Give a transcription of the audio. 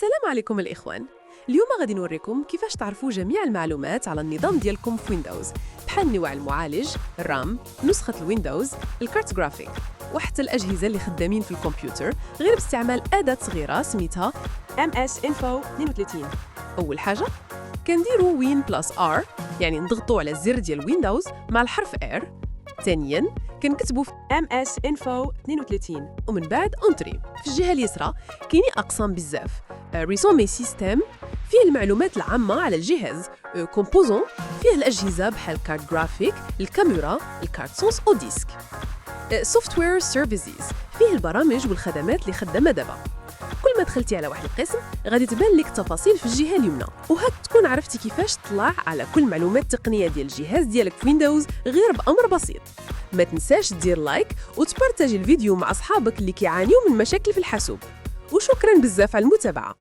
السلام عليكم الإخوان. اليوم غادي نوريكم كيفاش تعرفوا جميع المعلومات على النظام ديالكم في ويندوز، بحال نوع المعالج، الرام، نسخة الويندوز، الكارت جرافيك، وحتى الأجهزة اللي خدامين في الكمبيوتر غير باستعمال أداة صغيرة سميتها MS Info 32. أول حاجة كنديروا وين بلس R، يعني نضغطوا على الزر ديال ويندوز مع الحرف R. ثانياً كنكتبوا في MS Info 32 ومن بعد انتري. في الجهة اليسرى كاينين أقسام بزاف: ريسومي سيستم فيه المعلومات العامة على الجهاز، كومبوزون فيه الأجهزة بحال الكارت جرافيك، الكاميرا، الكارت سونس أو ديسك، سوفتوير سيرفيسز فيه البرامج والخدمات اللي خدامة دابا. كل ما دخلتي على واحد القسم غادي تبان لك تفاصيل في الجهة اليمنى، وهاك تكون عرفتي كيفاش تطلع على كل معلومات التقنية ديال الجهاز ديالك في ويندوز غير بأمر بسيط. ما تنساش دير لايك وتبارتاجي الفيديو مع أصحابك اللي كيعانيوا من مشاكل في الحاسوب، وشكراً بزاف على المتابعة.